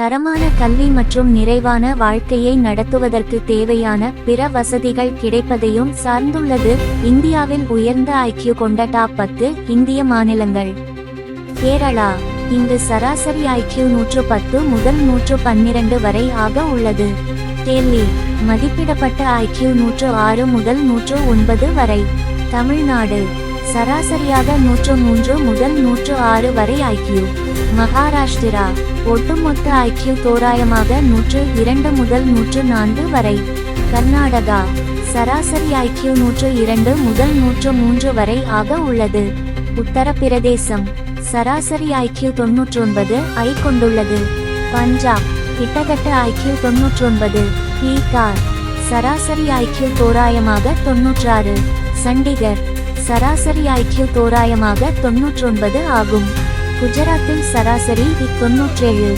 தரமான கல்வி மற்றும் நிறைவான வாழ்க்கையை நடத்துவதற்கு தேவையான பிற வசதிகள் கிடைப்பதையும் சார்ந்துள்ளது. இந்தியாவில் உயர்ந்த ஐக்கியூ கொண்ட டாப் 10 இந்திய மாநிலங்கள். கேரளா. இங்கு சராசரி ஐக்கியூ 110 முதல் 112 வரை ஆக உள்ளது. டெல்லி. மதிப்பிடப்பட்ட ஐக்கியூ 106 முதல் 109 வரை. தமிழ்நாடு. சராசரியாக 103 முதல் 106 வரை ஐக்கியூ. மகாராஷ்டிரா. ஒட்டுமொத்த ஐக்கியூ தோராயமாக 102 முதல் 104 வரை. கர்நாடகா. சராசரி ஐக்கியூ 102 முதல் 103 வரை ஆக உள்ளது. உத்தரப்பிரதேசம். சராசரி ஐக்கியூ 99 ஐ கொண்டுள்ளது. பஞ்சாப். கிட்டத்தட்ட ஐக்கியூ 99. பீகார். சராசரி ஐக்கியூ தோராயமாக 96. சண்டிகர். சராசரி ஐக்கியூ தோராயமாக 99 ஆகும். குஜராத்தில் சராசரி 97.